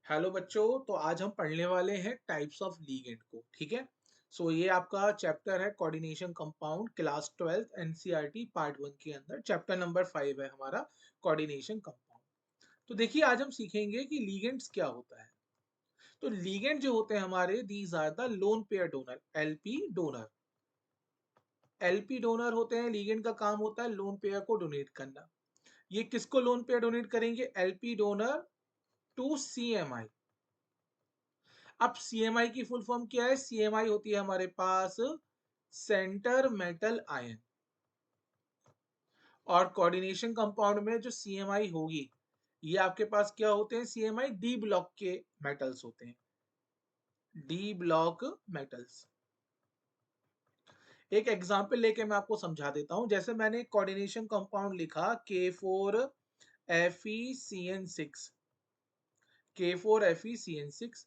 Hello बच्चों, तो आज हम पढ़ने वाले हैं टाइप्स ऑफ लीगेंड को। ठीक है। ये आपका चैप्टर है coordination compound, class 12 NCERT part 1 के अंदर चैप्टर नंबर 5 है हमारा कोऑर्डिनेशन कंपाउंड। तो देखिए, आज हम सीखेंगे कि लीगेंड्स क्या होता है। तो लीगेंड जो होते हैं हमारे, these are the lone pair donor, LP donor. LP donor होते हैं, लीगेंड का काम होता है लोन पेयर को डोनेट करना। ये किसको लोन पेयर डोनेट करेंगे? LP donor to CMI. अब सीएमआई की फुल फॉर्म क्या है? सीएमआई होती है हमारे पास सेंटर मेटल आयन। और कोऑर्डिनेशन कंपाउंड में जो सीएमआई होगी, ये आपके पास क्या होते हैं? सीएमआई डी ब्लॉक के मेटल्स होते हैं, डी ब्लॉक मेटल्स। एक एग्जांपल लेके मैं आपको समझा देता हूं। जैसे मैंने कोऑर्डिनेशन कंपाउंड लिखा K4FeCN6, K4FeCN6।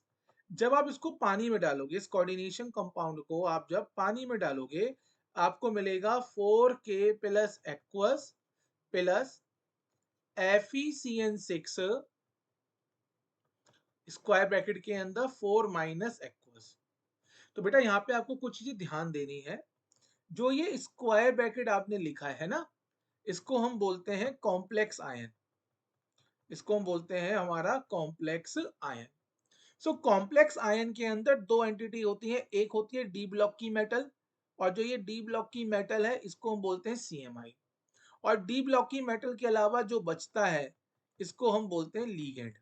जब आप इसको पानी में डालोगे, इस कोऑर्डिनेशन कंपाउंड को आप जब पानी में डालोगे, आपको मिलेगा 4K plus aqueous plus FeCN6 square bracket के अंदर 4 माइनस एक्वस। तो बेटा यहाँ पे आपको कुछ चीजें ध्यान देनी है। जो ये स्क्वायर ब्रैकेट आपने लिखा है ना, इसको हम बोलते हैं कॉम्प्लेक्स आयन। इसको हम बोलते हैं हमारा कॉम्प्लेक्स आयन। कॉम्प्लेक्स आयन के अंदर दो एंटिटी होती है, एक होती है डी ब्लॉक की मेटल, और जो ये डी ब्लॉक की मेटल है इसको हम बोलते हैं सीएमआई। और डी ब्लॉक की मेटल के अलावा जो बचता है, इसको हम बोलते हैं लीगेंड।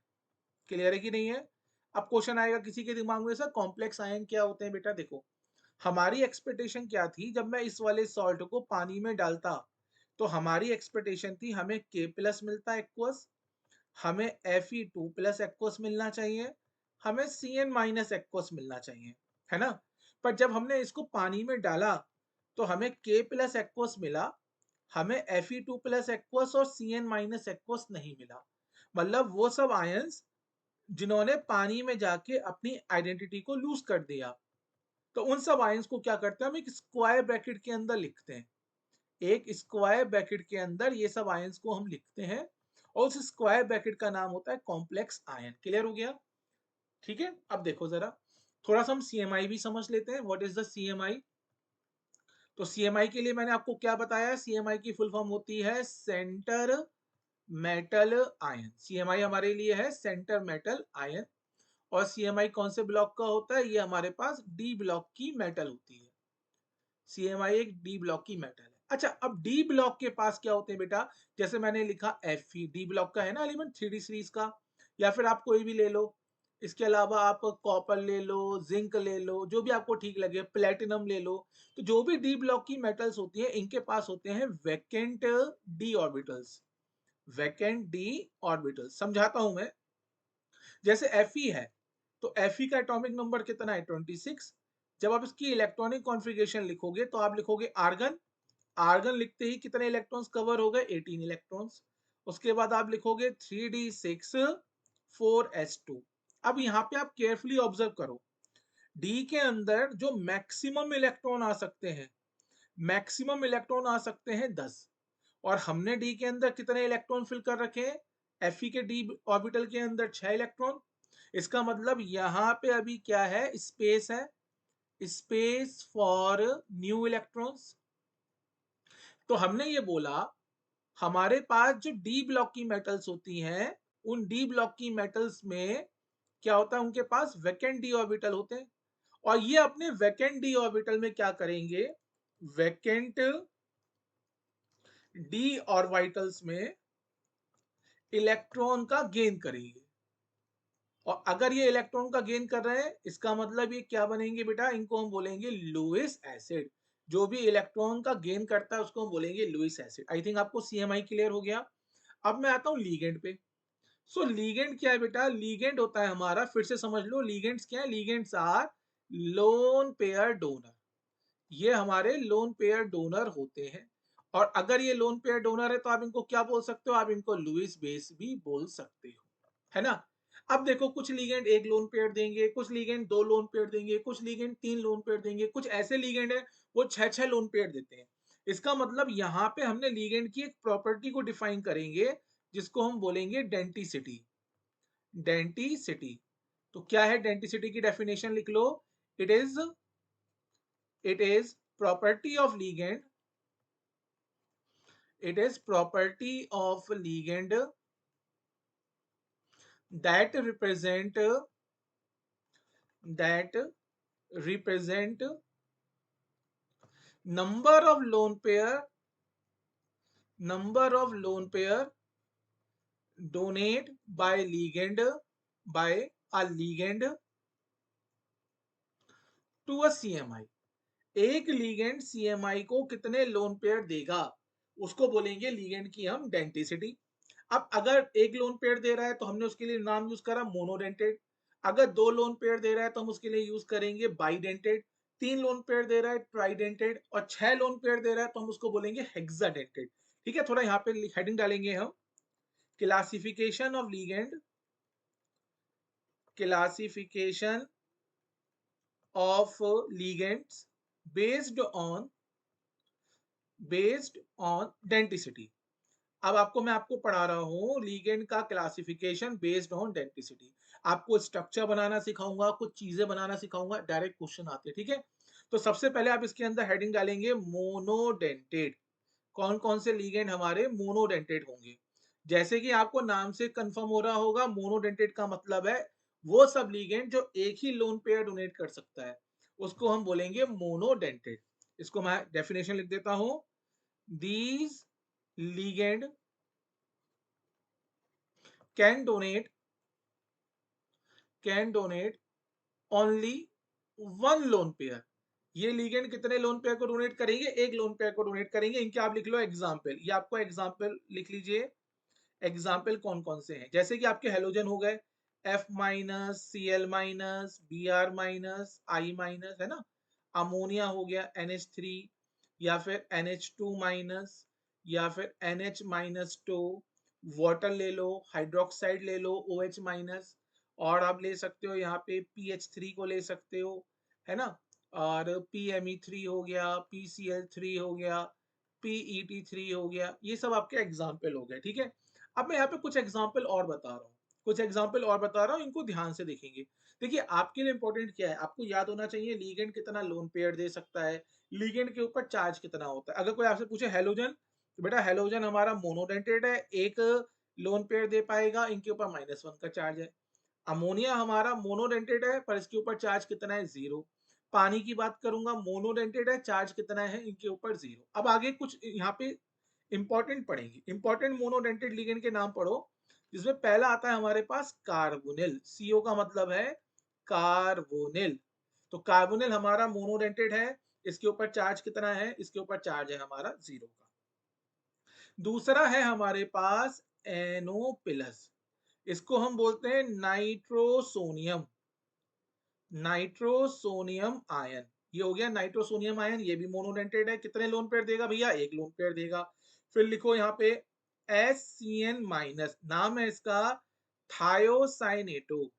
क्लियर है कि नहीं है? अब क्वेश्चन आएगा किसी के दिमाग में, सर कॉम्प्लेक्स आयन क्या होते हैं? बेटा देखो, हमारी एक्सपेक्टेशन क्या थी? जब मैं इस वाले सॉल्ट को पानी में डालता, तो हमारी एक्सपेक्टेशन थी हमें के प्लस मिलता एक्वस, हमें Fe2 प्लस एक्वस मिलना चाहिए, हमें Cn माइनस एक्वस मिलना चाहिए, है ना? पर जब हमने इसको पानी में डाला, तो हमें K प्लस एक्वस मिला, हमें Fe2 प्लस एक्वस और Cn माइनस एक्वस नहीं मिला। मतलब वो सब आयंस जिन्होंने पानी में जाके अपनी आइडेंटिटी को लूज कर दिया, तो उन सब आयंस को क्या करते हैं? हम एक स्क्वायर ब्रैकेट के अंदर लिखते हैं। एक स्क्वायर ब्रैकेट के अंदर ये सब आयंस को हम लिखते हैं, और उस स्क्वायर ब्रैकेट का नाम होता है कॉम्प्लेक्स आयन। क्लियर हो गया? ठीक है। अब देखो जरा, थोड़ा सा हम सीएमआई भी समझ लेते हैं। What is the CMI? तो सीएमआई के लिए मैंने आपको क्या बताया? सीएमआई की फुल फॉर्म होती है सेंटर मेटल आयन। सीएमआई हमारे लिए है सेंटर मेटल आयन। और सीएमआई कौन से ब्लॉक का होता है? ये हमारे पास डी ब्लॉक की मेटल होती है। सीएमआई एक डी ब्लॉक की मेटल है। अच्छा, अब डी ब्लॉक के पास क्या होते हैं बेटा? जैसे मैंने लिखा Fe, डी ब्लॉक का है ना एलिमेंट, 3D सीरीज का, या फिर आप कोई भी ले लो। इसके अलावा आप कॉपर ले लो, जिंक ले लो, जो भी आपको ठीक लगे, प्लेटिनम ले लो। तो जो भी डी ब्लॉक की मेटल्स होती है, इनके पास होते हैं vacant D orbitals. Vacant D orbitals समझाता हूं मैं। जैसे Fe है, तो Fe का एटॉमिक नंबर कितना है? 26। जब आप इसकी इलेक्ट्रॉनिक कॉन्फ़िगरेशन लिखोगे, तो आप लिखोगे आर्गन। आर्गन लिखते ही कितने इलेक्ट्रॉन्स कवर हो गए? 18 इलेक्ट्रॉन्स। उसके बाद आप लिखोगे 3d6 4s2। अब यहाँ पे आप केयरफुली ऑब्जर्व करो, डी के अंदर जो मैक्सिमम इलेक्ट्रॉन आ सकते हैं, मैक्सिमम इलेक्ट्रॉन आ सकते हैं 10। और हमने डी के अंदर कितने इलेक्ट्रॉन फिल कर रखे हैं? Fe के डी ऑर्बिटल के अंदर 6 इलेक्ट्रॉन। इसका मतलब यहाँ पे अभी क्या है? स्पेस है, स्पेस फॉर न्यू इलेक्ट्रॉन्स। तो हमने ये बोला, हमारे पास जो डी ब्लॉक की मेटल्स होती हैं, उन डी ब्लॉक की मेटल्स में क्या होता है? उनके पास वैकेंट डी ऑर्बिटल होते हैं। और ये अपने वैकेंट डी ऑर्बिटल में क्या करेंगे? वैकेंट डी ऑर्बिटल्स में इलेक्ट्रॉन का गेन करेंगे। और अगर ये इलेक्ट्रॉन का गेन कर रहे हैं, इसका मतलब ये क्या बनेंगे बेटा? इनको हम बोलेंगे लुईस एसिड। जो भी इलेक्ट्रॉन का गेन करता है, उसको हम बोलेंगे लुईस एसिड। आई थिंक आपको सीएमआई क्लियर हो गया। अब मैं आता हूं लीगेंड पे। लीगेंड क्या है बेटा? लीगेंड होता है हमारा, फिर से समझ लो, लीगेंड्स क्या है? Ligands are lone pair donor. ये हमारे लोन पेयर डोनर होते हैं। और अगर ये लोन पेयर डोनर है, तो आप इनको क्या बोल सकते हो? आप इनको लुईस बेस भी बोल सकते हो, है ना? अब देखो, कुछ लीगेंड एक लोन पेयर देंगे, कुछ लीगेंड दो लोन पेयर देंगे, कुछ लीगेंड तीन लोन पेयर देंगे, कुछ ऐसे लीगेंड है वो छह छह लोन पेयर देते हैं। इसका मतलब यहाँ पे हमने लीगेंड की एक प्रॉपर्टी को डिफाइन करेंगे, जिसको हम बोलेंगे डेंटिसिटी। डेंटिसिटी। तो क्या है डेंटिसिटी की डेफिनेशन लिख लो, it is property of ligand, it is property of ligand that that represent number of lone pair donate by a ligand to a CMI। एक लीगेंड सीएमआई को कितने लोन पेयर देगा उसको बोलेंगे लीगेंड की हम डेंटिसिटी। अब अगर एक लोन पेयर दे रहा है तो हमने उसके लिए नाम यूज करा मोनोडेंटेड, अगर दो लोन पेयर दे रहा है तो हम उसके लिए यूज करेंगे बाइडेंटेड, तीन लोन पेयर दे रहा है ट्राइडेंटेड, और छह लोन पेयर दे रहा है तो हम उसको बोलेंगे हेक्साडेंटेड। ठीक है, थोड़ा यहाँ पे हेडिंग डालेंगे हम, classification of ligand, classification of ligands based on denticity. अब मैं आपको पढ़ा रहा हूँ लीगेंड का क्लासिफिकेशन बेस्ड ऑन डेंटिसिटी। आपको स्ट्रक्चर बनाना सिखाऊंगा, कुछ चीजें बनाना सिखाऊंगा, डायरेक्ट क्वेश्चन आते हैं। ठीक है, तो सबसे पहले आप इसके अंदर हेडिंग डालेंगे मोनोडेंटेड। कौन कौन से लीगेंड हमारे मोनोडेंटेड होंगे? जैसे कि आपको नाम से कंफर्म हो रहा होगा, मोनोडेंटेड का मतलब है वो सब लीगेंड जो एक ही लोन पेयर डोनेट कर सकता है, उसको हम बोलेंगे मोनोडेंटेड। इसको मैं डेफिनेशन लिख देता हूं, these ligand can donate only one lone pair। ये लीगेंड कितने लोन पेयर को डोनेट करेंगे? एक लोन पेयर को डोनेट करेंगे। इनके आप लिख लो एग्जाम्पल, ये आपको एग्जाम्पल लिख लीजिए। एग्जाम्पल कौन कौन से हैं? जैसे कि आपके हेलोजन हो गए F minus, Cl minus, Br minus, I minus, है ना। अमोनिया हो गया NH3, या फिर NH2 माइनस, या फिर NH माइनस 2। वाटर ले लो, हाइड्रोक्साइड ले लो OH माइनस, और आप ले सकते हो यहाँ पे PH3 को ले सकते हो, है ना। और PME3 हो गया, PCl3 हो गया, PET3 हो गया। ये सब आपके एग्जाम्पल हो गए। ठीक है, अब मैं यहाँ पे कुछ एग्जाम्पल और बता रहा हूँ, इनको ध्यान से देखेंगे। देखिए आपके लिए इंपॉर्टेंट क्या है, आपको याद होना चाहिए लीगेंड कितना लोन पेयर दे सकता है, लीगेंड के ऊपर चार्ज कितना होता है। अगर कोई आपसे पूछे हेलोजन, तो बेटा हेलोजन हमारा मोनोडेंटेड है, एक लोन पेयर दे पाएगा, इनके ऊपर -1 का चार्ज है। अमोनिया हमारा मोनोडेंटेड है पर इसके ऊपर चार्ज कितना है? 0। पानी की बात करूंगा, मोनोडेंटेड है, चार्ज कितना है इनके ऊपर? 0। अब आगे कुछ यहाँ पे इंपॉर्टेंट पढ़ेंगे, इंपॉर्टेंट मोनोडेंटेड लिगेंड के नाम पढ़ो, जिसमें पहला आता है हमारे पास कार्बोनिल। सीओ का मतलब है कार्बोनिल। तो कार्बोनिल हमारा मोनोडेंटेड है, इसके ऊपर चार्ज कितना है? इसके ऊपर चार्ज है हमारा 0 का। दूसरा है हमारे पास NO प्लस, इसको हम बोलते हैं नाइट्रोसोनियम, नाइट्रोसोनियम आयन। ये हो गया नाइट्रोसोनियम आयन, ये भी मोनोडेंटेड है। कितने लोन पेयर देगा भैया? एक लोन पेयर देगा। फिर लिखो यहाँ पे SCN माइनस, नाम है इसका थायोसाइनेटो,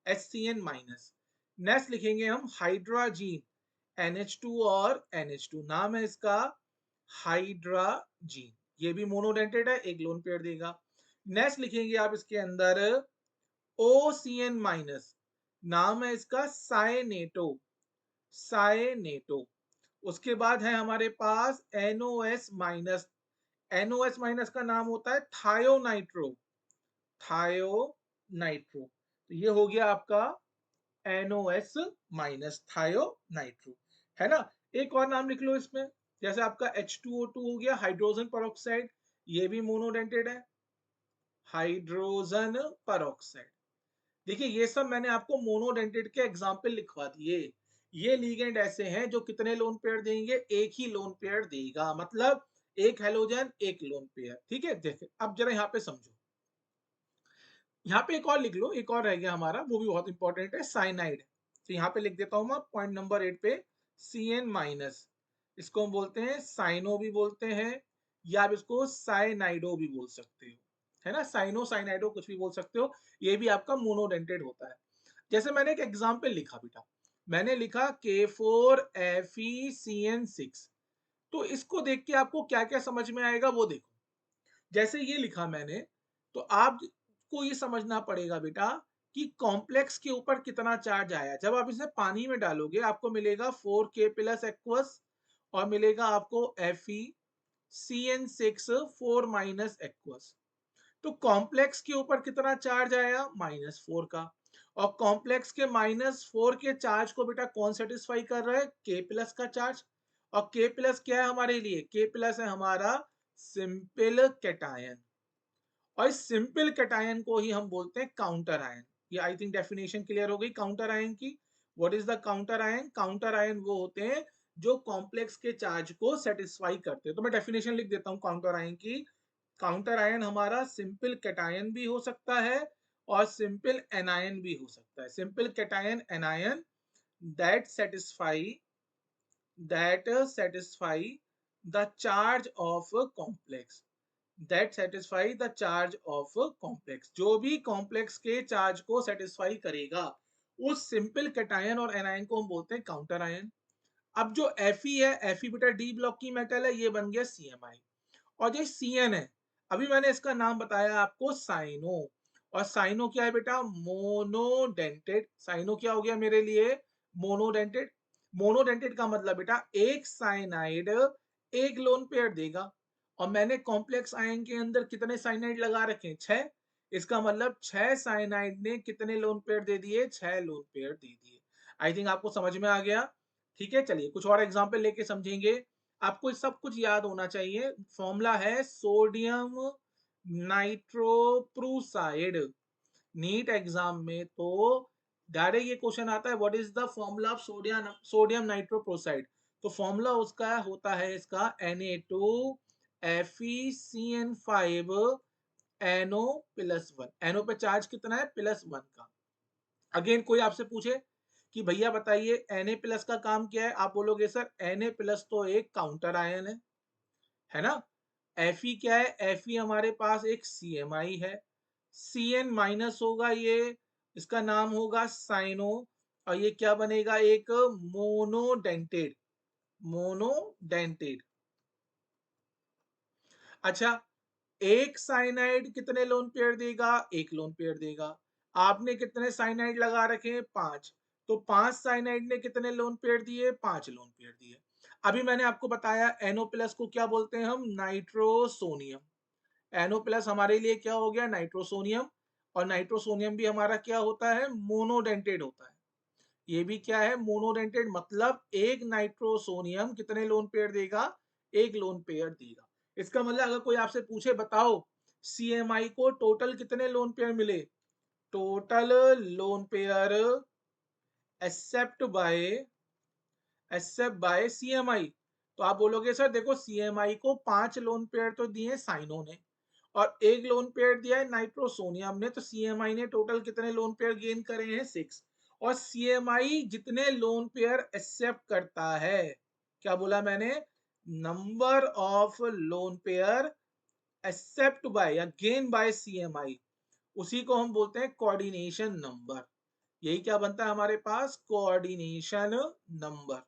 HCN माइनस। नेक्स्ट लिखेंगे हम हाइड्राजीन, NH2 और NH2, नाम है इसका हाइड्राजीन। ये भी मोनोडेंटेड है, एक लोन पेयर देगा। नेक्स्ट लिखेंगे आप इसके अंदर OCN माइनस, नाम है इसका साइनेटो, उसके बाद है हमारे पास NOS माइनस, NOS माइनस का नाम होता है थायोनाइट्रो, तो ये हो गया आपका NOS माइनस, थायोनाइट्रो, है ना। एक और नाम लिख लो इसमें, जैसे आपका H2O2 हो गया, हाइड्रोजन पेरोक्साइड, ये भी मोनोडेंटेड है, हाइड्रोजन पेरोक्साइड। देखिए ये सब मैंने आपको मोनोडेंटेड के एग्जाम्पल लिखवा दिए। ये लीगेंड ऐसे हैं जो कितने लोन पेयर देंगे? एक ही लोन पेयर देगा, मतलब एक हेलोजन एक लोन पेयर। ठीक है, देखिए अब जरा यहाँ पे समझो, यहाँ पे एक और लिख लो, एक और रह गया हमारा, वो भी बहुत इंपॉर्टेंट है, साइनाइड। तो यहाँ पे लिख देता हूँ मैं पॉइंट नंबर 8 पे, CN माइनस, इसको हम बोलते हैं साइनो भी बोलते हैं, या आप इसको साइनाइडो भी बोल सकते हो, है ना। साइनो साइनाइडो कुछ भी बोल सकते हो, ये भी आपका मोनोडेंटेड होता है। जैसे मैंने एक एग्जाम्पल लिखा बेटा, मैंने लिखा K4FeCN6, तो इसको देख के आपको क्या क्या समझ में आएगा वो देखो। जैसे ये लिखा मैंने तो आपको ये समझना पड़ेगा बेटा कि कॉम्प्लेक्स के ऊपर कितना चार्ज आया। जब आप इसे पानी में डालोगे आपको मिलेगा 4K प्लस एक्वस और मिलेगा आपको FeCN6 4 माइनस एक्वस। तो कॉम्प्लेक्स के ऊपर कितना चार्ज आया, -4 का। और कॉम्प्लेक्स के -4 के चार्ज को बेटा कौन सेटिस्फाई कर रहा है, K प्लस का चार्ज। और K प्लस क्या है हमारे लिए, K प्लस है हमारा सिंपल कैटायन। और इस सिंपल कैटायन को ही हम बोलते हैं काउंटर आयन। ये आई थिंक डेफिनेशन क्लियर हो गई काउंटर आयन की। What is the counter ion? Counter ion वो होते हैं जो कॉम्प्लेक्स के चार्ज को सेटिस्फाई करते हैं। तो मैं डेफिनेशन लिख देता हूं काउंटर आयन की। काउंटर आयन हमारा सिंपल कैटायन भी हो सकता है और सिंपल एनायन भी हो सकता है। Simple cation anion that satisfy the charge of a complex, that satisfy the charge of complex. जो भी कॉम्प्लेक्स के चार्ज को सेटिस्फाई करेगा उस सिंपल कैटायन और एनायन को हम बोलते हैं काउंटर आयन। अब जो Fe है, Fe बेटा डी ब्लॉक की मेटल है, ये बन गया CMI। और जो CN है, अभी मैंने इसका नाम बताया आपको साइनो। और साइनो क्या है बेटा, मोनोडेंटेड। साइनो क्या हो गया मेरे लिए, मोनोडेंटेड। मोनोडेंटेड का मतलब बेटा एक साइनाइड एक लोन पेयर देगा। और मैंने कॉम्प्लेक्स आयन के अंदर कितने साइनाइड लगा रखे, 6। इसका मतलब 6 साइनाइड ने कितने लोन पेयर दे दिए, 6 लोन पेयर दे दिए। आई थिंक आपको समझ में आ गया। ठीक है, चलिए कुछ और एग्जाम्पल लेके समझेंगे। आपको सब कुछ याद होना चाहिए। फॉर्मूला है सोडियम नाइट्रोप्रूसाइड। नीट एग्जाम में तो डायरेक्ट ये क्वेश्चन आता है, what is the formula of sodium nitroprusside. तो फॉर्मूला उसका होता है इसका Na2FeCN5 NO प्लस 1। NO पे चार्ज कितना है, +1 का। अगेन कोई आपसे पूछे कि भैया बताइए Na प्लस का काम क्या है, आप बोलोगे सर Na प्लस तो एक काउंटर आयन है ना। Fe क्या है, Fe हमारे पास एक CMI है। Cn माइनस होगा, ये इसका नाम होगा साइनो। और ये क्या बनेगा, एक मोनोडेंटेड। मोनोडेंटेड। अच्छा, एक साइनाइड कितने लोन पेयर देगा, एक लोन पेयर देगा। आपने कितने साइनाइड लगा रखे हैं, 5। तो 5 साइनाइड ने कितने लोन पेयर दिए, 5 लोन पेयर दिए। अभी मैंने आपको बताया NO प्लस को क्या बोलते हैं हम, नाइट्रोसोनियम। NO प्लस हमारे लिए क्या हो गया, नाइट्रोसोनियम। और नाइट्रोसोनियम भी हमारा क्या होता है, मोनोडेंटेड होता है। ये भी क्या है, मोनोडेंटेड। मतलब एक नाइट्रोसोनियम कितने लोन पेयर देगा, एक लोन पेयर देगा। इसका मतलब अगर कोई आपसे पूछे बताओ CMI को टोटल कितने लोन पेयर मिले, total lone pair except by CMI, तो आप बोलोगे सर देखो CMI को 5 लोन पेयर तो दिए साइनो ने और एक लोन पेयर दिया है नाइट्रोसोनियम ने। तो CMI ने टोटल कितने लोन पेयर गेन करे हैं, 6। और CMI जितने लोन पेयर एक्सेप्ट करता है, क्या बोला मैंने, number of lone pair except by या गेन बाय CMI, उसी को हम बोलते हैं कोऑर्डिनेशन नंबर। यही क्या बनता है हमारे पास, coordination number.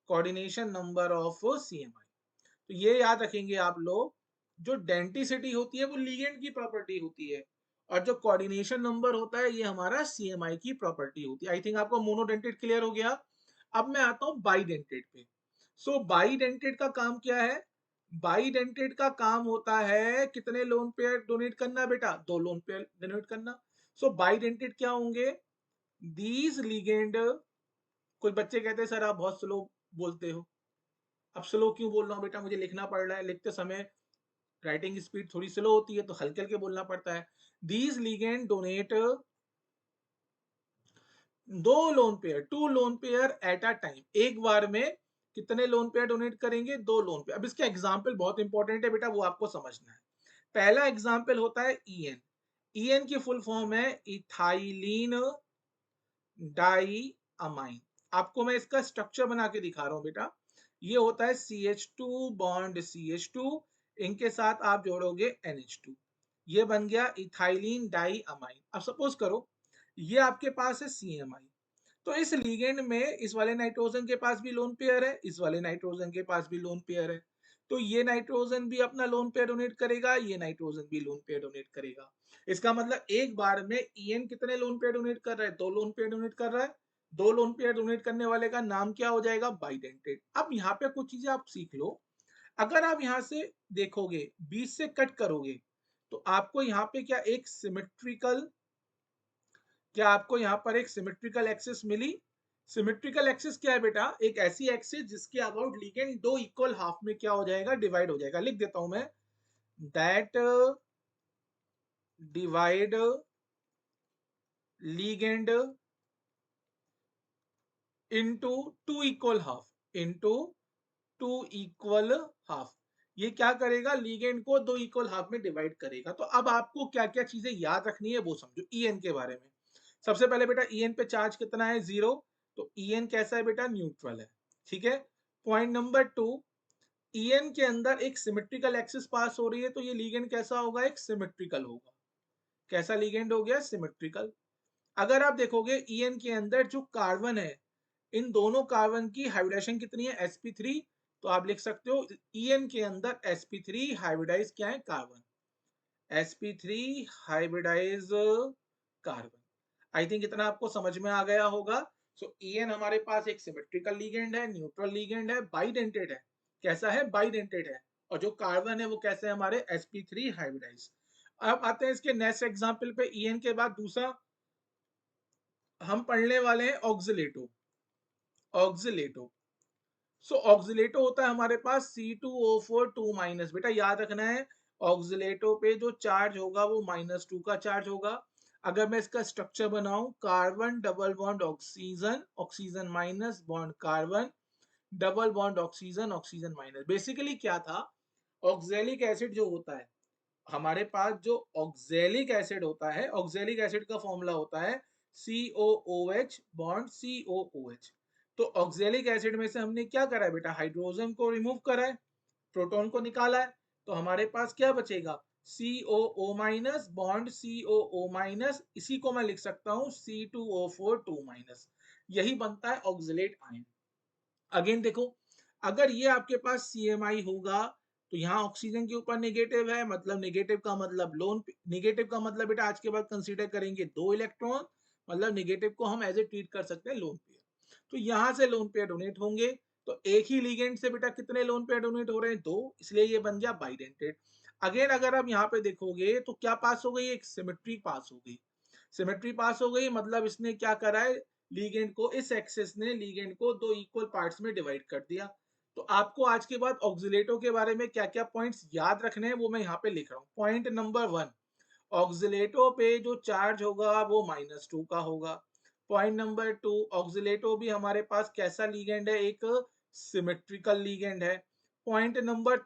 Coordination number of CMI। तो ये याद रखेंगे आप लोग, जो डेंटिसिटी होती है वो लिगेंड की प्रॉपर्टी होती है और जो कोऑर्डिनेशन नंबर होता है ये हमारा CMI की प्रॉपर्टी होती है। आई थिंक आपको मोनोडेंटेड क्लियर हो गया। अब मैं आता हूं बाईडेंटेड पे। सो बाईडेंटेड का काम क्या है, बाईडेंटेड का काम होता है कितने लोन पेयर डोनेट करना बेटा, 2 लोन पेयर डोनेट करना। सो बाईडेंटेड क्या होंगे, दीज लिगेंड। कुछ बच्चे कहते हैं सर आप बहुत स्लो बोलते हो। अब स्लो क्यों बोल रहा हूँ बेटा, मुझे लिखना पड़ रहा है, लिखते समय राइटिंग स्पीड थोड़ी स्लो होती है तो हल्के हल्के बोलना पड़ता है। These ligand donate 2 lone pair, 2 lone pair eight a time. एक बार में कितने लोन पेयर डोनेट करेंगे, 2 लोन पेयर। अब इसका एग्जाम्पल बहुत इंपॉर्टेंट है बेटा, वो आपको समझना है। पहला एग्जाम्पल होता है EN। EN की फुल फॉर्म है इथाइलिन डाई अमाइन। आपको मैं इसका स्ट्रक्चर बना के दिखा रहा हूं बेटा। ये होता है CH2 बॉन्ड CH2, इनके साथ आप जोड़ोगे NH2, ये बन गया इथाइलिन डाई अमाइन। अब सपोज करो ये आपके पास है CMI। तो इस लिगेंड में इस वाले नाइट्रोजन के पास भी लोन पेयर है, इस वाले नाइट्रोजन के पास भी लोन पेयर है। तो ये नाइट्रोजन भी अपना लोन पेयर डोनेट करेगा, ये नाइट्रोजन भी लोन पेयर डोनेट करेगा। इसका मतलब एक बार में ईएन कितने लोन पेयर डोनेट कर रहा है? 2 लोन पेयर डोनेट कर रहा है। 2 लोन पेयर डोनेट करने वाले का नाम क्या हो जाएगा? बाइडेंटेट। अब यहाँ पे कुछ चीजें आप सीख लो। अगर आप यहाँ से देखोगे, बीच से कट करोगे, तो आपको यहाँ पे क्या आपको यहाँ पर एक सिमेट्रिकल एक्सिस मिली? सिमेट्रिकल एक्सिस क्या है बेटा? एक ऐसी एक्सिस जिसके अबाउट लिगेंड दो इक्वल हाफ में क्या हो जाएगा? डिवाइड हो जाएगा। लिख देता हूं मैं, that divide ligand into two equal half, into two equal half. ये क्या करेगा? लिगेंड को दो इक्वल हाफ में डिवाइड करेगा। तो अब आपको क्या क्या चीजें याद रखनी है वो समझो ईएन के बारे में। सबसे पहले बेटा ईएन पे चार्ज कितना है? 0। तो ईएन कैसा है बेटा? न्यूट्रल है। ठीक है। पॉइंट नंबर 2, ईएन के अंदर एक सिमेट्रिकल एक्सिस पास हो रही है, तो ये लिगेंड कैसा होगा? एक सिमेट्रिकल होगा। कैसा लिगेंड हो गया? सिमेट्रिकल। अगर आप देखोगे ईएन के अंदर जो कार्बन है, इन दोनों कार्बन की हाइब्रिडाइजेशन कितनी है? sp3। तो आप लिख सकते हो ईएन के अंदर sp3 हाइब्रिडाइज क्या है? Carbon. sp3 hybridize carbon. I think इतना आपको समझ में आ गया होगा। सो ईएन हमारे पास एक सिमेट्रिकल लीगेंड है, न्यूट्रल लीगेंड है, बाइडेंटेड है। कैसा है? बाइडेंटेड है। और जो कार्बन है वो कैसे है हमारे? sp3 hybridise. अब आते हैं इसके नेक्स्ट एग्जांपल पे। ईएन के बाद दूसरा हम पढ़ने वाले हैं ऑक्सिलेटो। ऑक्सिलेटो, सो ऑक्सिलेटो होता है हमारे पास C2O4 2- बेटा याद रखना है, ऑक्सिलेटो पे जो चार्ज होगा वो -2 का चार्ज होगा। अगर मैं इसका स्ट्रक्चर बनाऊं, carbon double bond oxygen, oxygen minus bond carbon, double bond oxygen, oxygen minus. Basically क्या था, ऑक्जेलिक एसिड जो होता है हमारे पास, जो ऑक्जेलिक एसिड होता है, ऑक्जेलिक एसिड का फॉर्मूला होता है COOH बॉन्ड COOH। तो ऑक्जेलिक एसिड में से हमने क्या करा है बेटा? हाइड्रोजन को रिमूव करा है, प्रोटॉन को निकाला है। तो हमारे पास क्या बचेगा? COO minus bond COO minus, इसी को मैं लिख सकता हूं C2O4 2-। यही बनता है ऑक्जिलेट आयन। अगेन देखो, अगर ये आपके पास CMI होगा, तो यहाँ ऑक्सीजन के ऊपर नेगेटिव है, मतलब नेगेटिव का मतलब लोन, नेगेटिव का मतलब बेटा आज के बाद कंसीडर करेंगे 2 इलेक्ट्रॉन, मतलब नेगेटिव को हम एज ए ट्रीट कर सकते हैं लोन पेयर। तो यहाँ से लोन पेयर डोनेट होंगे। तो एक ही लिगेंड से बेटा कितने लोन पेयर डोनेट हो रहे हैं? 2, इसलिए ये बन गया बाइडेंटेड। अगेन अगर आप यहाँ पे देखोगे तो क्या पास हो गई? एक सिमेट्री पास हो गई। सिमेट्री पास हो गई मतलब इसने क्या करा है? लीगेंड को, इस एक्सिस ने लीगेंड को दो इक्वल पार्ट्स में डिवाइड कर दिया। तो आपको आज के बाद ऑक्सिलेटो के बारे में क्या क्या पॉइंट्स याद रखने हैं वो मैं यहाँ पे लिख रहा हूँ। पॉइंट नंबर 1, ऑक्सिलेटो पे जो चार्ज होगा वो -2 का होगा। पॉइंट नंबर 2, ऑक्सिलेटो भी हमारे पास कैसा लीगेंड है? एक सिमेट्रिकल लीगेंड है। पॉइंट नंबर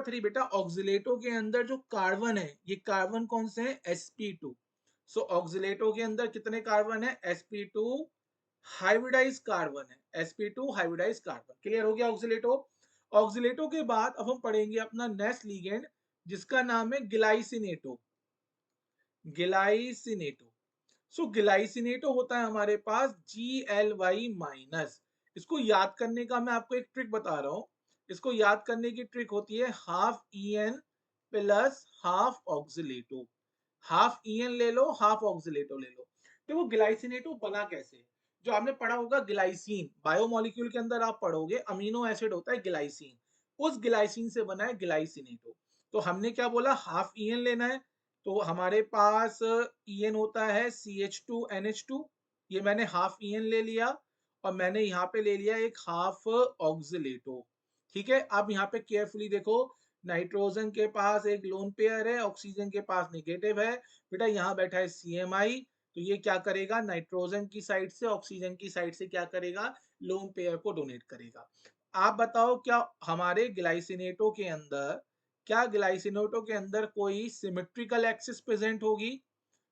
3 बेटा, ऑक्सिलेटो के अंदर जो कार्बन है, ये कार्बन कौन से हैं? sp2। सो ऑक्सिलेटो के अंदर कितने कार्बन है? sp2 हाइब्रिडाइज कार्बन है, sp2 हाइब्रिडाइज कार्बन। क्लियर हो गया ऑक्सिलेटो। ऑक्सिलेटो के बाद अब हम पढ़ेंगे अपना नेक्स्ट लीगेंड, जिसका नाम है ग्लाइसिनेटो। ग्लाइसिनेटो, सो ग्लाइसिनेटो होता है हमारे पास Gly-। इसको याद करने का मैं आपको एक ट्रिक बता रहा हूं। इसको याद करने की ट्रिक होती है half En plus half oxalato. Half En ले लो, हाफ ऑक्सिलेटो ले लो। देखो ग्लाइसिनेटो बना कैसे? जो आपने पढ़ा होगा ग्लाइसिन, बायोमोलिक्यूल के अंदर आप पढ़ोगे अमीनो एसिड होता है ग्लाइसिन, उस ग्लाइसिन से बना है ग्लाइसिनेटो। तो हमने क्या बोला? हाफ En लेना है। तो हमारे पास En होता है CH2NH2, ये मैंने हाफ En ले लिया, और मैंने यहाँ पे ले लिया एक हाफ ऑक्सिलेटो। ठीक है। अब यहाँ पे केयरफुली देखो, नाइट्रोजन के पास एक लोन पेयर है, ऑक्सीजन के पास नेगेटिव है। बेटा यहाँ बैठा है CMI, तो ये क्या करेगा? नाइट्रोजन की साइड से ऑक्सीजन की साइड से क्या करेगा? लोन पेयर को डोनेट करेगा। आप बताओ, क्या हमारे ग्लाइसिनेटो के अंदर, क्या ग्लाइसिनेटो के अंदर कोई सिमेट्रिकल एक्सिस प्रेजेंट होगी?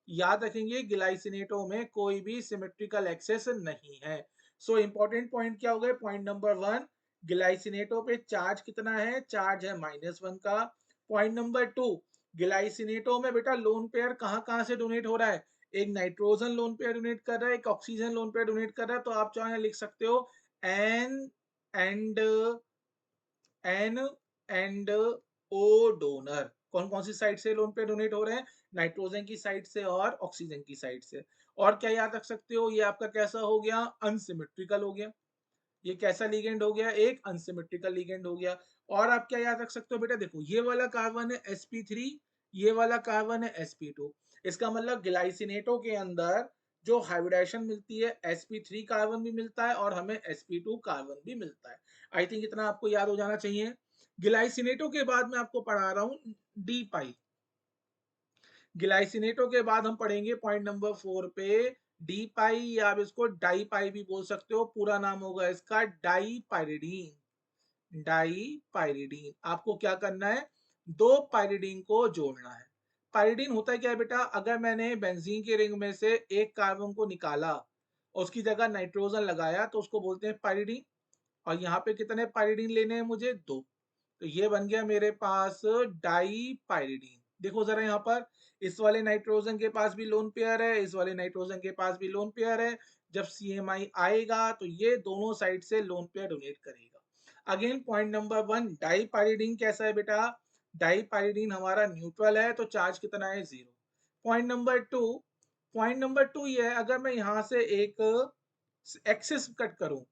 याद रखेंगे ग्लाइसिनेटो में कोई भी सिमेट्रिकल एक्सिस नहीं है। सो इंपॉर्टेंट पॉइंट क्या हो गए? पॉइंट नंबर 1, ग्लाइसिनेटो पे चार्ज कितना है? चार्ज है -1 का। पॉइंट नंबर 2, ग्लाइसिनेटो में बेटा लोन पेयर कहाँ कहाँ से डोनेट हो रहा है? एक नाइट्रोजन लोन पेयर डोनेट कर रहा है, एक ऑक्सीजन लोन पेयर डोनेट कर रहा है। तो आप चाहे लिख सकते हो N and N and O donor. कौन कौन सी साइड से लोन पे डोनेट हो रहे हैं? नाइट्रोजन की साइड से और ऑक्सीजन की साइड से। और क्या याद रख सकते हो, ये आपका कैसा हो गया? अनसिमेट्रिकल हो गया। ये कैसा लिगेंड हो गया? एक अनसिमेट्रिकल लिगेंड हो गया। और आप क्या याद रख सकते हो बेटा, देखो ये वाला कार्बन है sp3, ये वाला कार्बन है sp2। इसका मतलब ग्लाइसिनेटो के अंदर जो हाइब्रिडाइजेशन मिलती है sp3 कार्बन भी मिलता है और हमें sp2 कार्बन भी मिलता है। आई थिंक इतना आपको याद हो जाना चाहिए। ग्लाइसिनेटो के बाद मैं आपको पढ़ा रहा हूं डी पाई। ग्लाइसिनेटो के बाद हम पढ़ेंगे पॉइंट नंबर 4 पे डी पाई, या आप इसको डाई पाई भी बोल सकते हो। पूरा नाम होगा इसका डाई पायरिडीन। Die pyridine. आपको क्या करना है? दो पायरिडीन को जोड़ना है। पायरिडीन होता है क्या है बेटा? अगर मैंने बेंजीन के रिंग में से एक कार्बन को निकाला और उसकी जगह नाइट्रोजन लगाया तो उसको बोलते हैं पायरिडीन। और यहाँ पे कितने पायरिडीन लेने हैं मुझे? दो। तो ये बन गया मेरे पास डाई पायरिडीन। देखो जरा यहाँ पर, इस वाले नाइट्रोजन के पास भी लोन पेयर है, इस वाले नाइट्रोजन के पास भी लोन पेयर है। जब CMI आएगा तो ये दोनों साइड से लोन पेयर डोनेट करेगा। Again point number 1, dipyridine कैसा है बेटा? डाई पायरिडीन हमारा न्यूट्रल है, तो चार्ज कितना है? 0। पॉइंट नंबर 2, पॉइंट नंबर 2 ये है, अगर मैं यहाँ से एक एक्सेस कट करूं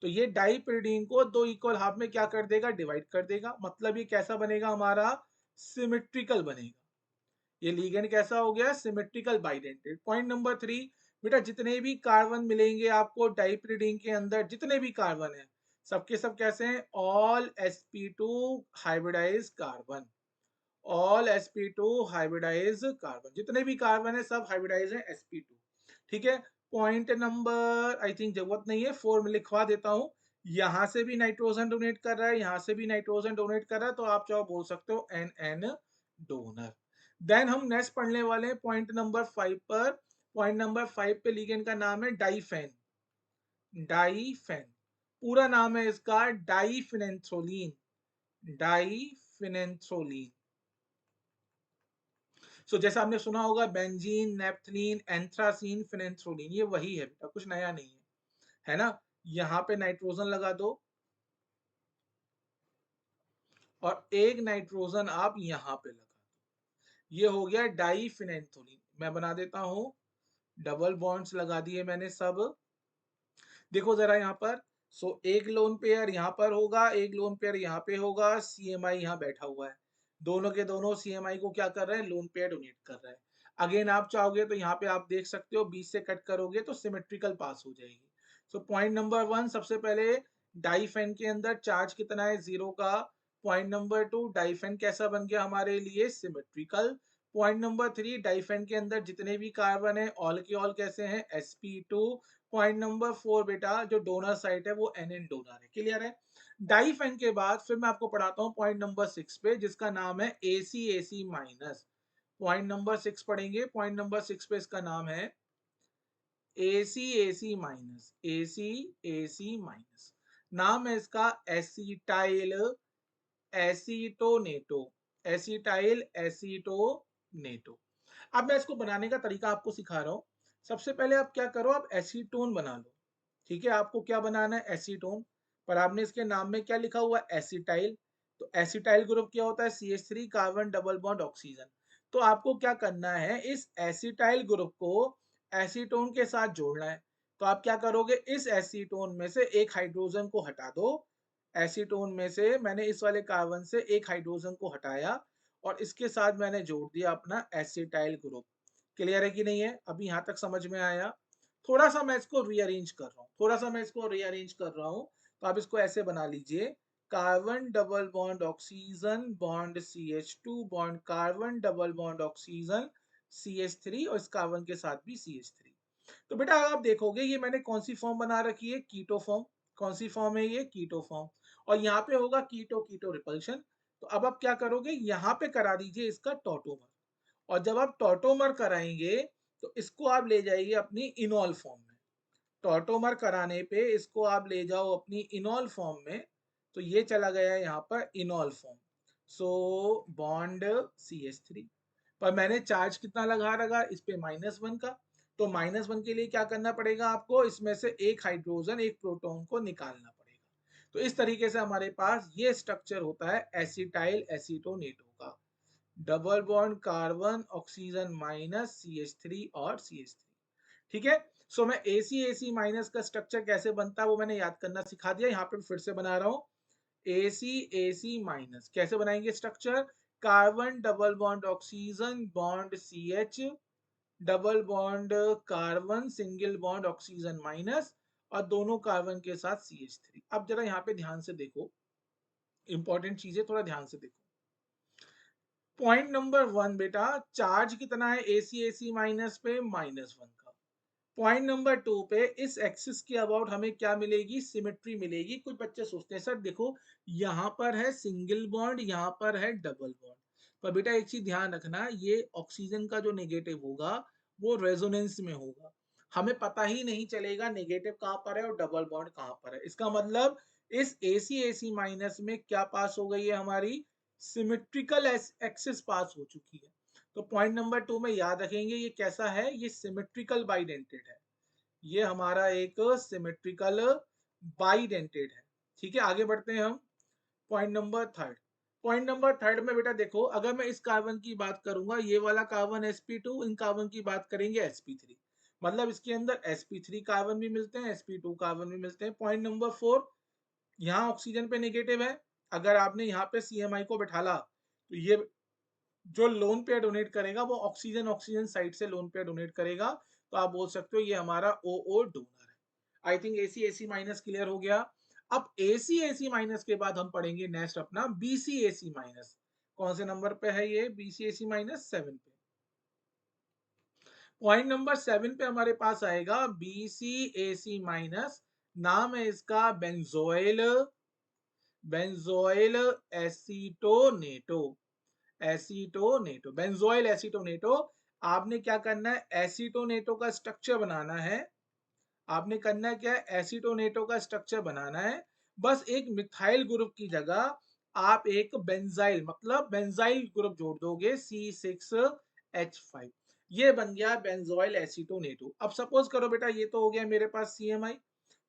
तो ये डाइपिरिडीन को दो इक्वल हाफ में क्या कर देगा? डिवाइड कर देगा। मतलब ये कैसा बनेगा हमारा? सिमेट्रिकल बनेगा। ये लिगेंड कैसा हो गया? Symmetrical bidentate. पॉइंट नंबर 3, बेटा जितने भी कार्बन मिलेंगे आपको डाइपिरिडीन के अंदर, जितने भी कार्बन है सबके सब कैसे हैं? All sp2 hybridize carbon. All sp2 hybridize carbon, जितने भी कार्बन है सब हाइब्रिडाइज है sp2। ठीक है। पॉइंट नंबर, आई थिंक जरूरत नहीं है, 4 में लिखवा देता हूं। यहां से भी नाइट्रोजन डोनेट कर रहा है, यहां से भी नाइट्रोजन डोनेट कर रहा है, तो आप चाहो बोल सकते हो NN डोनर। देन हम नेक्स्ट पढ़ने वाले हैं पॉइंट नंबर 5 पर। पॉइंट नंबर 5 पे लिगेंड का नाम है डाइफेन। डाइफेन पूरा नाम है इसका डाइफिनेंथ्रोलीन। डाइफिनेंथ्रोलीन। सो जैसा आपने सुना होगा बेंजीन, नेप्थलीन, एंथ्रासीन, फिनेंथ्रोलीन, ये वही है बेटा, कुछ नया नहीं है ना? यहाँ पे नाइट्रोजन लगा दो और एक नाइट्रोजन आप यहाँ पे लगा दो, ये हो गया डाइफिनेंथ्रोलीन। मैं बना देता हूँ, डबल बॉन्ड्स लगा दिए मैंने सब। देखो जरा यहाँ पर, सो एक लोन पेयर यहाँ पर होगा, एक लोन पेयर यहाँ पे होगा, CMI यहाँ बैठा हुआ है। दोनों के दोनों CMI को क्या कर रहे हैं? लोन पेयर डोनेट कर रहे हैं। अगेन आप चाहोगे तो यहाँ पे आप देख सकते हो, 20 से कट करोगे तो सिमेट्रिकल पास हो जाएगी। सो पॉइंट नंबर 1, सबसे पहले डाइफेन के अंदर चार्ज कितना है? 0 का। पॉइंट नंबर 2, डाइफेन कैसा बन गया हमारे लिए? सिमेट्रिकल। पॉइंट नंबर 3, डाइफेन के अंदर जितने भी कार्बन है ऑल के ऑल कैसे हैं? sp2। पॉइंट नंबर 4 बेटा, जो डोनर साइट है वो NN डोनर है। क्लियर है? डाइफेन के बाद फिर मैं आपको पढ़ाता हूँ पॉइंट नंबर 6 पे, जिसका नाम है ACAC माइनस। पॉइंट नंबर 6 पढ़ेंगे। पॉइंट नंबर 6 पे इसका नाम है ACAC माइनस। ACAC माइनस नाम है इसका एसिटाइल एसीटोनेटो। एसिटाइल एसीटोनेटो। अब मैं इसको बनाने का तरीका आपको सिखा रहा हूं। सबसे पहले आप क्या करो, आप एसीटोन बना लो। ठीक है, आपको क्या बनाना है? एसीटोन। पर आपने इसके नाम में क्या लिखा हुआ है? एसिटाइल। तो एसिटाइल ग्रुप क्या होता है? CH3 carbon double bond oxygen. तो आपको क्या करना है? इस एसिटाइल ग्रुप को एसीटोन के साथ जोड़ना है। तो आप क्या करोगे? इस एसीटोन में से एक हाइड्रोजन को हटा दो। एसीटोन में से मैंने इस वाले कार्बन से एक हाइड्रोजन को हटाया और इसके साथ मैंने जोड़ दिया अपना एसिटाइल ग्रुप। क्लियर है कि नहीं है? अभी यहां तक समझ में आया? थोड़ा सा मैं इसको रीअरेंज कर रहा हूँ, थोड़ा सा मैं इसको रीअरेंज कर रहा हूँ। तो आप इसको ऐसे बना लीजिए, carbon double bond oxygen bond CH2 bond carbon double bond oxygen CH3, और इस कार्बन के साथ भी CH3। तो बेटा आप देखोगे ये मैंने कौन सी फॉर्म बना रखी है? Keto form. कौन सी फॉर्म है ये? Keto form. और यहाँ पे होगा कीटो कीटो रिपल्शन। तो अब आप क्या करोगे? यहाँ पे करा दीजिए इसका टॉटोमर। और जब आप टॉटोमर कराएंगे तो इसको आप ले जाइए अपनी इनॉल फॉर्म में। टॉटोमर कराने पे इसको आप ले जाओ अपनी इनॉल फॉर्म में। तो ये चला गया यहाँ पर इनॉल फॉर्म। सो बॉन्ड CH3 पर मैंने चार्ज कितना लगा रखा इस पे? -1 का। तो -1 के लिए क्या करना पड़ेगा आपको? इसमें से एक हाइड्रोजन एक प्रोटॉन को निकालना पड़ेगा। तो इस तरीके से हमारे पास ये स्ट्रक्चर होता है एसिटाइल एसीटोनेटो का, double bond carbon oxygen minus CH3 और CH3। ठीक है। सो मैं AC माइनस का स्ट्रक्चर कैसे बनता है वो मैंने याद करना सिखा दिया, यहाँ पे फिर से बना रहा हूँ। AC माइनस कैसे बनाएंगे structure, carbon double bond oxygen bond CH, double bond carbon single bond oxygen minus, और दोनों कार्बन के साथ CH3। अब जरा यहाँ पे ध्यान से देखो, इंपॉर्टेंट चीजें थोड़ा ध्यान से देखो। पॉइंट नंबर 1 बेटा, चार्ज कितना है AC माइनस पे, -1 का। पॉइंट नंबर 2 पे इस एक्सिस के अबाउट हमें क्या मिलेगी, सिमेट्री मिलेगी। कुछ बच्चे सोचते हैं सर देखो यहाँ पर है सिंगल बॉन्ड, यहाँ पर है डबल बॉन्ड, पर बेटा एक चीज ध्यान रखना, ये ऑक्सीजन का जो नेगेटिव होगा वो रेजोनेंस में होगा, हमें पता ही नहीं चलेगा नेगेटिव कहाँ पर है और डबल बॉन्ड कहाँ पर है। इसका मतलब इस AC माइनस में क्या पास हो गई है, हमारी सिमेट्रिकल एक्सिस पास हो चुकी है। तो पॉइंट नंबर 2 में याद रखेंगे ये कैसा है, ये सिमेट्रिकल बाइडेंटेड है, ये हमारा एक सिमेट्रिकल बाइडेंटेड है। ठीक है, आगे बढ़ते हैं हम। पॉइंट नंबर 3, पॉइंट नंबर 3 में बेटा देखो, अगर मैं इस कार्बन की बात करूंगा, ये वाला कार्बन sp2, इन कार्बन की बात करेंगे sp3, मतलब इसके अंदर sp3 कार्बन भी मिलते हैं, sp2 कार्बन भी मिलते हैं। पॉइंट नंबर 4, यहाँ ऑक्सीजन पे नेगेटिव है, अगर आपने यहाँ पे CMI को बैठाला तो ये जो लोन पेयर डोनेट करेगा वो ऑक्सीजन ऑक्सीजन साइड से लोन पेयर डोनेट करेगा, तो आप बोल सकते हो ये हमारा ओ डोनर है। I think AC minus clear हो गया। अब AC माइनस के बाद हम पढ़ेंगे नेक्स्ट अपना BC माइनस। कौन से नंबर पे है ये BC माइनस, 7 पे। पॉइंट नंबर 7 पे हमारे पास आएगा BC माइनस, नाम है इसका बेंजोइल, बेंजोइल एसीटोनेटो, एसीटोनेटो, बेंजोइल एसीटोनेटो। आपने क्या करना है, एसीटोनेटो का स्ट्रक्चर बनाना है, आपने करना है क्या, एसीटोनेटो का स्ट्रक्चर बनाना है। बस एक मिथाइल ग्रुप की जगह आप एक बेंजाइल मतलब बेंजाइल ग्रुप जोड़ दोगे C6H5, ये बन गया बेंजोइल एसीटोनेटो। अब सपोज करो बेटा ये तो हो गया मेरे पास CMI,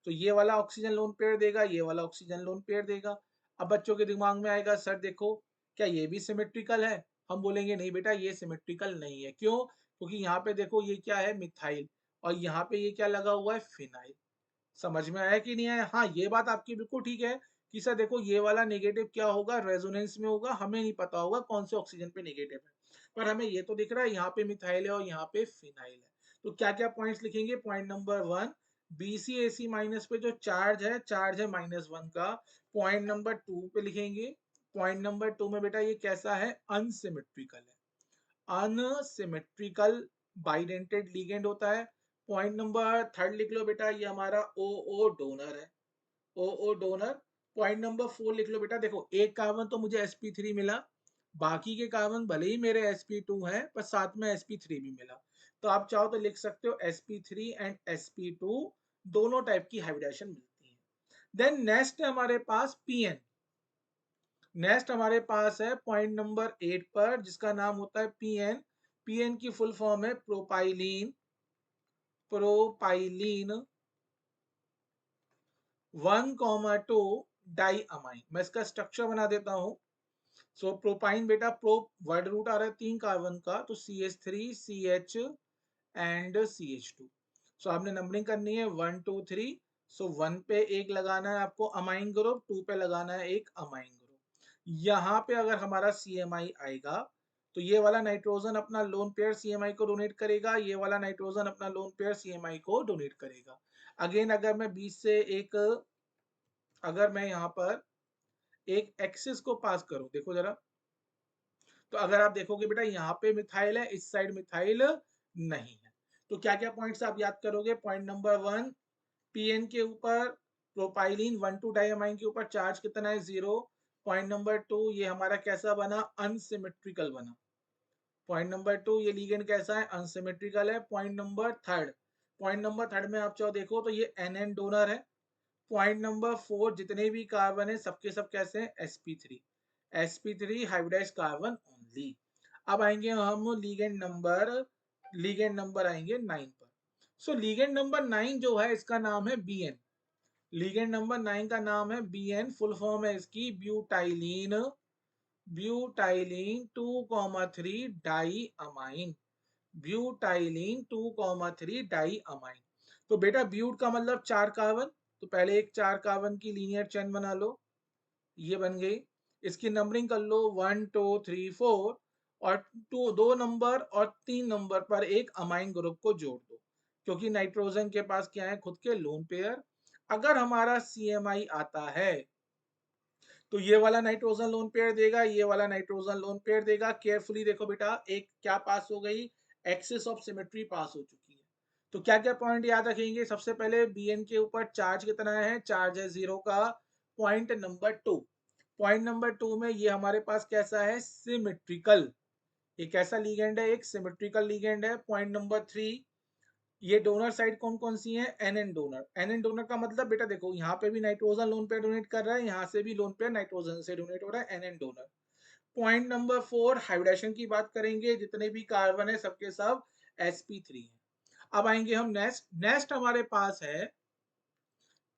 तो ये वाला ऑक्सीजन लोन पेयर देगा, ये वाला ऑक्सीजन लोन पेयर देगा। अब बच्चों के दिमाग में आएगा सर देखो क्या ये भी सिमेट्रिकल है, हम बोलेंगे नहीं बेटा ये सिमेट्रिकल नहीं है। क्यों, क्योंकि यहाँ पे देखो ये क्या है, मिथाइल, और यहाँ पे ये क्या लगा हुआ है, फिनाइल। समझ में आया कि नहीं आया? हाँ, ये बात आपकी बिल्कुल ठीक है कि सर देखो ये वाला नेगेटिव क्या होगा, रेजोनेंस में होगा, हमें नहीं पता होगा कौन से ऑक्सीजन पे नेगेटिव है, पर हमें ये तो दिख रहा है यहाँ पे मिथाइल है और यहाँ पे फिनाइल है। तो क्या क्या पॉइंट्स लिखेंगे, पॉइंट नंबर 1, BC माइनस पे जो चार्ज है -1 का। पॉइंट नंबर 2 पे लिखेंगे, पॉइंट नंबर 2 में बेटा ये कैसा है, अनसिमेट्रिकल है, अनसिमेट्रिकल बाइडेंटेड लिगेंड होता है। पॉइंट नंबर 3 लिख लो बेटा, ये हमारा ओ डोनर है, ओ डोनर। पॉइंट नंबर 4 लिख लो बेटा, देखो एक कार्बन तो मुझे sp3 मिला, बाकी के कार्बन भले ही मेरे sp2 है पर साथ में sp3 भी मिला, तो आप चाहो तो लिख सकते हो sp3 एंड sp2 दोनों टाइप की हाइब्रिडेशन मिलती है। देन नेक्स्ट है हमारे पास pn, नेक्स्ट हमारे पास है पॉइंट नंबर 8 पर जिसका नाम होता है पीएन। पीएन की फुल फॉर्म है प्रोपाइलीन, प्रोपाइलीन 1,2 डाई अमाइन। मैं इसका स्ट्रक्चर बना देता हूं। सो प्रोपाइन बेटा, प्रो वर्ड रूट आ रहा है 3 कार्बन का, तो CH3 CH एंड CH2। सो आपने नंबरिंग करनी है 1 2 3। सो 1 पे एक लगाना है आपको अमाइन ग्रुप, 2 पे लगाना है एक अमाइन ग्रुप। यहाँ पे अगर हमारा CMI आएगा तो ये वाला नाइट्रोजन अपना लोन पेयर CMI को डोनेट करेगा, ये वाला नाइट्रोजन अपना लोन पेयर CMI को डोनेट करेगा। अगेन अगर मैं बीच से एक, अगर मैं यहाँ पर एक एक्सिस को पास करूं, देखो जरा, तो अगर आप देखोगे बेटा यहाँ पे मिथाइल है, इस साइड मिथाइल नहीं है। तो क्या क्या पॉइंट्स आप याद करोगे, पॉइंट नंबर 1, पीएन के ऊपर प्रोपाइलिन 1,2 डाइअमाइन के ऊपर चार्ज कितना है, 0। पॉइंट नंबर 2, ये हमारा कैसा बना, अनसिमेट्रिकल बना। पॉइंट नंबर 2, ये लिगेंड कैसा है, अनसिमेट्रिकल है। पॉइंट नंबर 3, पॉइंट नंबर 3 में आप चाहो देखो तो ये एन डोनर है। पॉइंट नंबर 4, जितने भी कार्बन है सबके सब कैसे हैं, sp3, sp3 hybridised carbon only. अब आएंगे हम लीगेंड नंबर आएंगे 9 पर। सो लीगेंड नंबर 9 जो है इसका नाम है Bn। लिगेंड नंबर 9 का नाम है BN, फुल फॉर्म है इसकी butylene, butylene 2,3 die amine, butylene 2,3 die amine. तो बेटा ब्यूट का मतलब 4 कार्बन, तो पहले एक 4 कार्बन की लीनियर चेन बना लो, ये बन गई। इसकी नंबरिंग कर लो 1 2 3 4, और 2 नंबर और 3 नंबर पर एक अमाइन ग्रुप को जोड़ दो, क्योंकि नाइट्रोजन के पास क्या है, खुद के लोन पेयर। अगर हमारा CMI आता है तो ये वाला नाइट्रोजन लोन पेयर देगा, ये वाला नाइट्रोजन लोन पेयर देगा। केयरफुली देखो बेटा, एक क्या पास हो गई, एक्सिस ऑफ सिमेट्री पास हो चुकी है। तो क्या क्या पॉइंट याद रखेंगे, सबसे पहले BN के ऊपर चार्ज कितना है, चार्ज है 0 का। पॉइंट नंबर 2, पॉइंट नंबर 2 में ये हमारे पास कैसा है, सिमेट्रिकल, एक ऐसा लीगेंड है, एक सिमेट्रिकल लीगेंड है। पॉइंट नंबर 3, ये डोनर साइड कौन कौन सी है, NN डोनर। NN डोनर का मतलब बेटा देखो, यहाँ पे भी नाइट्रोजन लोन पेयर डोनेट कर रहा है, यहाँ से भी लोन पेयर नाइट्रोजन से डोनेट हो रहा है, NN डोनर। पॉइंट नंबर 4, हाइब्रिडेशन की बात करेंगे, जितने भी कार्बन है सबके सब sp3 है। अब आएंगे हम नेक्स्ट, नेक्स्ट हमारे पास है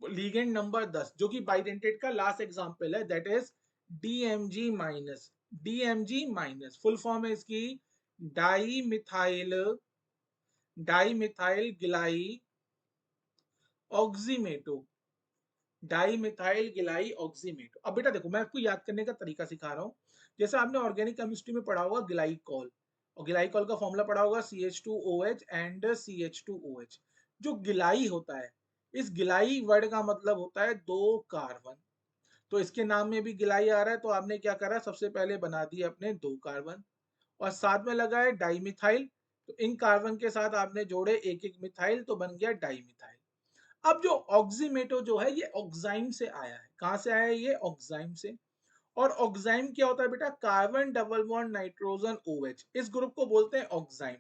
लीगेंड नंबर 10, जो कि बाइडेंटेट का लास्ट एग्जांपल है, that is DMG minus, DMG minus full form है इसकी dimethyl, dimethyl glyoximato, dimethyl glyoximato. अब बेटा देखो, मैं आपको याद करने का तरीका सिखा रहा हूँ। जैसे आपने ऑर्गेनिक केमिस्ट्री में पढ़ा होगा ग्लाइकॉल, और ग्लाइकॉल का फॉर्मूला पढ़ा होगा CH2OH एंड CH2OH। जो गिलाई होता है, इस गिलाई वर्ड का मतलब होता है 2 कार्बन। तो इसके नाम में भी गिलाई आ रहा है, तो आपने क्या करा, सबसे पहले बना दिए अपने 2 कार्बन, और साथ में लगा है डाईमिथाइल, तो इन कार्बन के साथ आपने जोड़े एक एक मिथाइल, तो बन गया डाईमिथाइल। अब जो ऑक्सीमेटो जो है, ये ऑक्साइम से आया है। कहां से आया है ये, ऑक्साइम से। और ऑक्साइम क्या होता है बेटा, carbon double bond nitrogen OH, इस ग्रुप को बोलते हैं ऑक्साइम।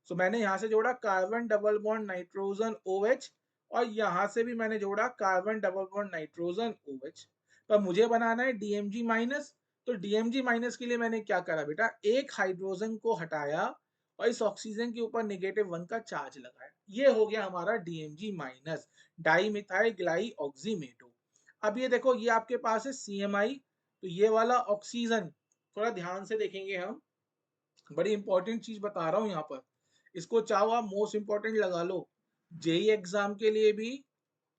सो मैंने यहां से जोड़ा carbon double bond nitrogen OH, और यहां से भी मैंने जोड़ा carbon double bond nitrogen OH। तो मुझे बनाना है DMG माइनस। तो DMG माइनस के लिए मैंने क्या करा बेटा, एक हाइड्रोजन को हटाया और इस ऑक्सीजन के ऊपर -1 का चार्ज लगाया, ये हो गया हमारा DMG माइनस, डाई मिथाइल ग्लाई ऑक्सीमेटो। अब ये देखो, ये आपके पास है CMI, तो ये वाला ऑक्सीजन, थोड़ा ध्यान से देखेंगे हम, बड़ी इंपॉर्टेंट चीज बता रहा हूं यहाँ पर, इसको चाहो आप मोस्ट इंपॉर्टेंट लगा लो, JEE एग्जाम के लिए भी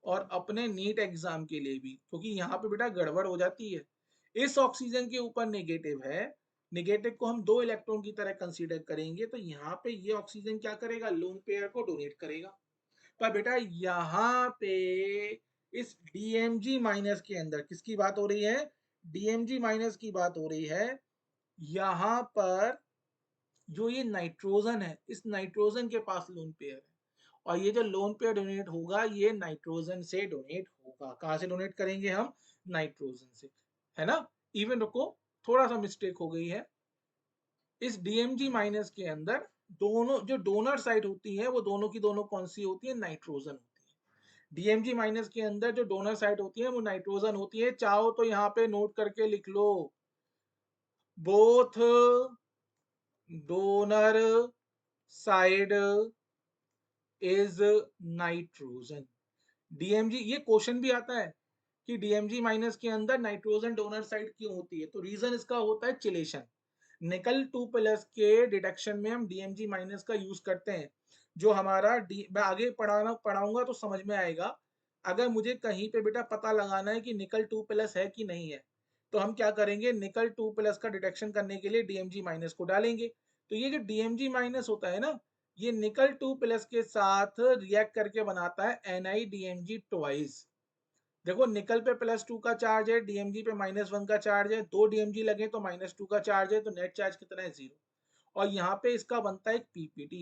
और अपने नीट एग्जाम के लिए भी, क्योंकि यहाँ पे बेटा गड़बड़ हो जाती है। इस ऑक्सीजन के ऊपर नेगेटिव है, नेगेटिव को हम 2 इलेक्ट्रॉन की तरह कंसीडर करेंगे, तो यहाँ पे ये ऑक्सीजन क्या करेगा, लोन पेयर को डोनेट करेगा। पर बेटा यहाँ पे इस DMG माइनस के अंदर किसकी बात हो रही है, DMG माइनस की बात हो रही है। यहाँ पर जो ये नाइट्रोजन है, इस नाइट्रोजन के पास लोन पेयर है, और ये जो लोन पेयर डोनेट होगा, ये नाइट्रोजन से डोनेट होगा। कहां से डोनेट करेंगे हम, नाइट्रोजन से, है ना। इवन रुको, थोड़ा सा मिस्टेक हो गई है, इस DMG माइनस के अंदर दोनों जो डोनर साइड होती है, वो दोनों की दोनों कौन सी होती है, नाइट्रोजन होती है। DMG माइनस के अंदर जो डोनर साइड होती है, वो नाइट्रोजन होती है। चाहो तो यहाँ पे नोट करके लिख लो, both donor side is nitrogen. DMG, ये क्वेश्चन भी आता है कि DMG माइनस के अंदर नाइट्रोजन डोनर साइड क्यों होती है, तो रीजन इसका होता है चिलेशन। निकल 2 प्लस के डिटेक्शन में हम DMG माइनस का यूज करते हैं। जो हमारा मैं आगे पढ़ाऊंगा तो समझ में आएगा। अगर मुझे कहीं पे बेटा पता लगाना है कि निकल 2 प्लस है कि नहीं है, तो हम क्या करेंगे, निकल 2 प्लस का डिटेक्शन करने के लिए DMG माइनस को डालेंगे। तो ये जो DMG माइनस होता है ना, ये निकल 2 प्लस के साथ रिएक्ट करके बनाता है NiDMG ट्वाइस। देखो, निकल पे +2 का चार्ज है, DMG पे -1 का चार्ज है, 2 DMG लगे तो -2 का चार्ज है, तो नेट चार्ज कितना है, 0। और यहाँ पे इसका बनता है एक PPT,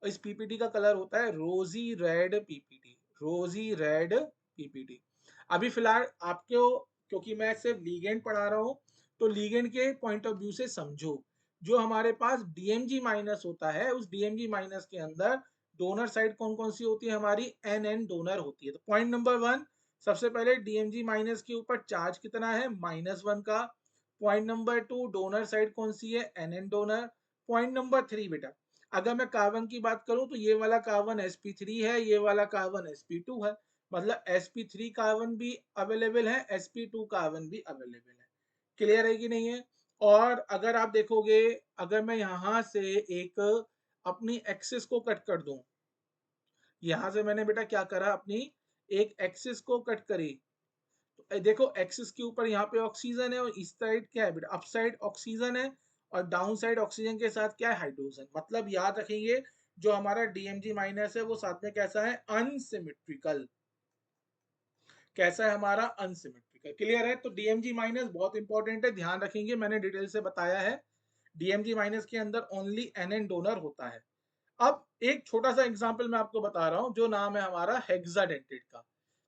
और इस PPT का कलर होता है रोजी रेड PPT, रोजी रेड PPT। अभी फिलहाल आपको, क्योंकि मैं सिर्फ लीगेंड पढ़ा रहा हूँ, तो लीगेंड के पॉइंट ऑफ व्यू से समझो। जो हमारे पास DMG माइनस होता है, उस DMG माइनस के अंदर डोनर साइड कौन कौन सी होती है, हमारी NN डोनर होती है। तो पॉइंट नंबर 1, सबसे पहले DMG माइनस के ऊपर चार्ज कितना है, -1 का। पॉइंट नंबर 2, डोनर साइड कौन सी है, NN डोनर। पॉइंट नंबर 3 बेटा, अगर मैं कार्बन की बात करूं, तो ये वाला कार्बन sp3 है, ये वाला कार्बन sp2 है। मतलब sp3 कार्बन भी अवेलेबल है, sp2 कार्बन भी अवेलेबल है। क्लियर है कि नहीं है? और अगर आप देखोगे, अगर मैं यहां से एक अपनी एक्सिस को कट कर दूं, यहां से मैंने बेटा क्या करा, अपनी एक एक्सिस को कट करी, तो देखो एक्सिस के ऊपर यहाँ पे ऑक्सीजन है और इस साइड क्या है बेटा, अप साइड ऑक्सीजन है और डाउन साइड ऑक्सीजन के साथ क्या है, हाइड्रोजन। मतलब याद रखेंगे जो हमारा डीएमजी माइनस है वो साथ में कैसा है, अनसिमेट्रिकल। कैसा है हमारा, अनसिमेट्रिकल। क्लियर है? तो डीएमजी माइनस बहुत इंपॉर्टेंट है, ध्यान रखेंगे, मैंने डिटेल से बताया है। डीएमजी माइनस के अंदर ओनली एनएन डोनर होता है। अब एक छोटा सा एग्जांपल मैं आपको बता रहा हूं, जो नाम है हमारा हेक्साडेंटेट का।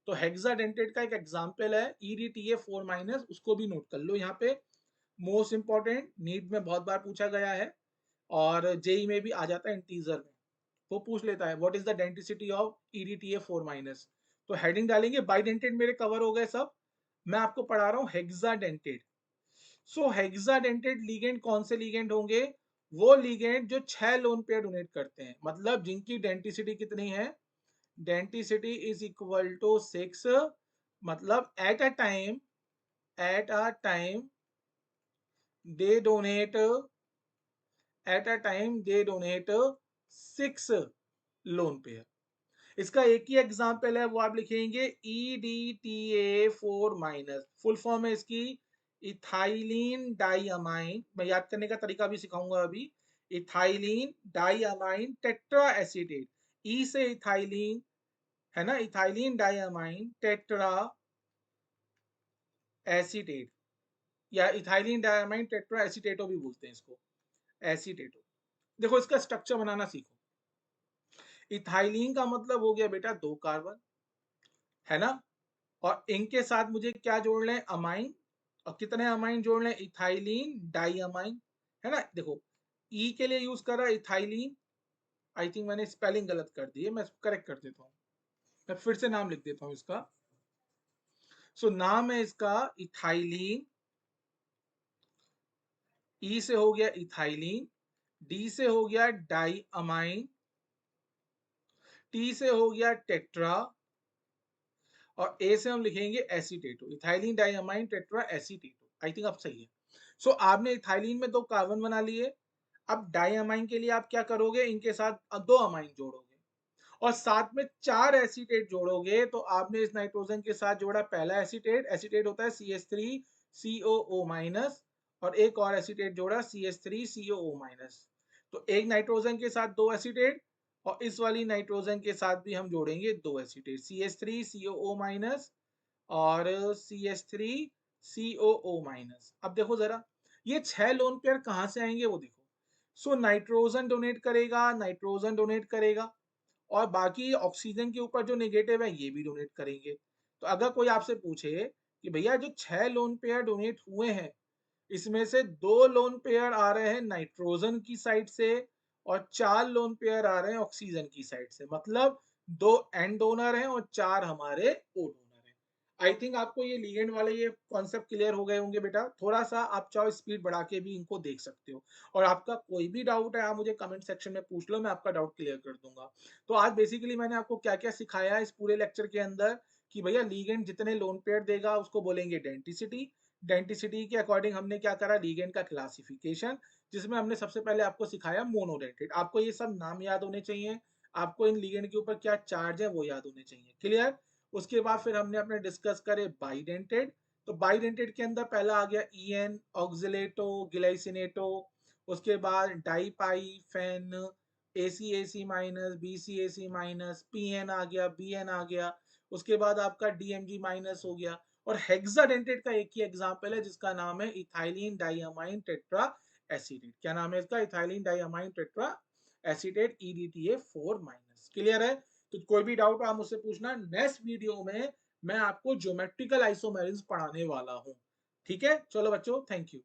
तो हेक्साडेंटेट का एक एग्जांपल है EDTA4 माइनस, उसको भी नोट कर लो यहाँ पे। मोस्ट इंपॉर्टेंट, नीट में बहुत बार पूछा गया है और जेई में भी आ जाता है इंटीजर में। वो पूछ लेता है what is the density of EDTA4 minus. तो हेडिंग डालेंगे, बाइडेंटेट मेरे कवर हो गए सब। मैं आपको पढ़ा रहा हूँ हेक्साडेंटेट। सो हेक्साडेंटेट लिगेंड कौन से लिगेंड होंगे, वो लिगेंड जो 6 लोन पेयर डोनेट करते हैं, मतलब जिनकी डेंटिसिटी कितनी है, डेंटिसिटी इज इक्वल टू 6। मतलब at a time they donate 6 lone pair. इसका एक ही एग्जाम्पल है, वो आप लिखेंगे EDTA4 माइनस। फुल फॉर्म है इसकी इथाइलिन डाइअमाइन, मैं याद करने का तरीका भी सिखाऊंगा अभी। इथाइलिन डाइअमाइन टेट्रा एसीटेट, ई से इथाइलिन है ना, इथाइलिन डाइअमाइन टेट्रा एसीटेट, या इथाइलिन डाइअमाइन टेट्रा एसीटेटो भी बोलते हैं इसको, एसीटेटो। देखो इसका स्ट्रक्चर बनाना सीखो। इथाइलिन का मतलब हो गया बेटा 2 कार्बन, है ना, और इनके साथ मुझे क्या जोड़ लें, अमाइन। और कितने अमाइन जोड़ लें, इथाइलिन डाइअमाइन, है ना। देखो ई के लिए यूज कर रहा है इथाइलिन, आई थिंक मैंने स्पेलिंग गलत कर दी है, मैं करेक्ट कर देता हूँ, मैं फिर से नाम लिख देता हूँ इसका। सो नाम है इसका इथाइलिन, ई से हो गया इथाइलिन, डी से हो गया डाइअमाइन, टी से हो गया टेट्रा, और ए से हम लिखेंगे acetato, ethylene diamine tetra acetato. I think अब सही है। सो आपने इथाइलिन में 2 कार्बन बना लिए। अब डाइअमाइन के लिए आप क्या करोगे, इनके साथ 2 अमाइन जोड़ोगे और साथ में 4 एसीटेट जोड़ोगे। तो आपने इस नाइट्रोजन के साथ जोड़ा पहला एसीटेट, एसीटेट होता है CH3COO माइनस, और एक और एसीटेट जोड़ा CH3COO माइनस। तो एक नाइट्रोजन के साथ 2 एसीटेट, और इस वाली नाइट्रोजन के साथ भी हम जोड़ेंगे 2 एसीटेट, CH3COO माइनस और CH3COO माइनस। अब देखो जरा, ये 6 लोन पेयर कहां से आएंगे वो देखो। सो नाइट्रोजन डोनेट करेगा, नाइट्रोजन डोनेट करेगा, और बाकी ऑक्सीजन के ऊपर जो नेगेटिव है ये भी डोनेट करेंगे। तो अगर कोई आपसे पूछे कि भैया जो 6 लोन पेयर डोनेट हुए हैं, इसमें से 2 लोन पेयर आ रहे हैं नाइट्रोजन की साइड से और 4 लोन पेयर आ रहे हैं ऑक्सीजन की साइड से, मतलब 2 एन डोनर हैं और 4 हमारे ओ डोनर हैं। आई थिंक आपको ये लीगेंड वाले ये कॉन्सेप्ट क्लियर हो गए होंगे बेटा। थोड़ा सा आप चाहो स्पीड बढ़ा के भी इनको देख सकते हो, और आपका कोई भी डाउट है आप मुझे कमेंट सेक्शन में पूछ लो, मैं आपका डाउट क्लियर कर दूंगा। तो आज बेसिकली मैंने आपको क्या क्या सिखाया है इस पूरे लेक्चर के अंदर, कि भैया लीगेंड जितने लोन पेयर देगा उसको बोलेंगे डेंटिसिटी। डेंटिसिटी के अकॉर्डिंग हमने क्या करा, लीगेंड का क्लासिफिकेशन, जिसमें हमने सबसे पहले आपको सिखाया मोनोडेंटेट। आपको ये सब नाम याद होने चाहिए, आपको इन लीगेंड के ऊपर क्या चार्ज है वो याद होने चाहिए। क्लियर? उसके बाद फिर हमने अपने डिस्कस करे बाइडेंटेट। तो बाइडेंटेट के अंदर पहला आ गया EN ऑक्सिलेटो ग्लाइसिनेटो, उसके बाद डाइपाई फेन, ACAC minus, BCAC minus, PN आ गया, BN आ गया, उसके बाद आपका DMG माइनस हो गया। और हेक्साडेंटेट का एक ही एग्जांपल है जिसका नाम है इथाइलिन डाइअमाइन टेट्रा एसीटेट। क्या नाम है इसका, ethylene diamine tetra acetate EDTA4 minus. Clear है? तो कोई भी डाउट आप मुझसे पूछना, नेक्स्ट वीडियो में मैं आपको ज्योमेट्रिकल आइसोमेरिज्म पढ़ाने वाला हूं। ठीक है, चलो बच्चों, थैंक यू।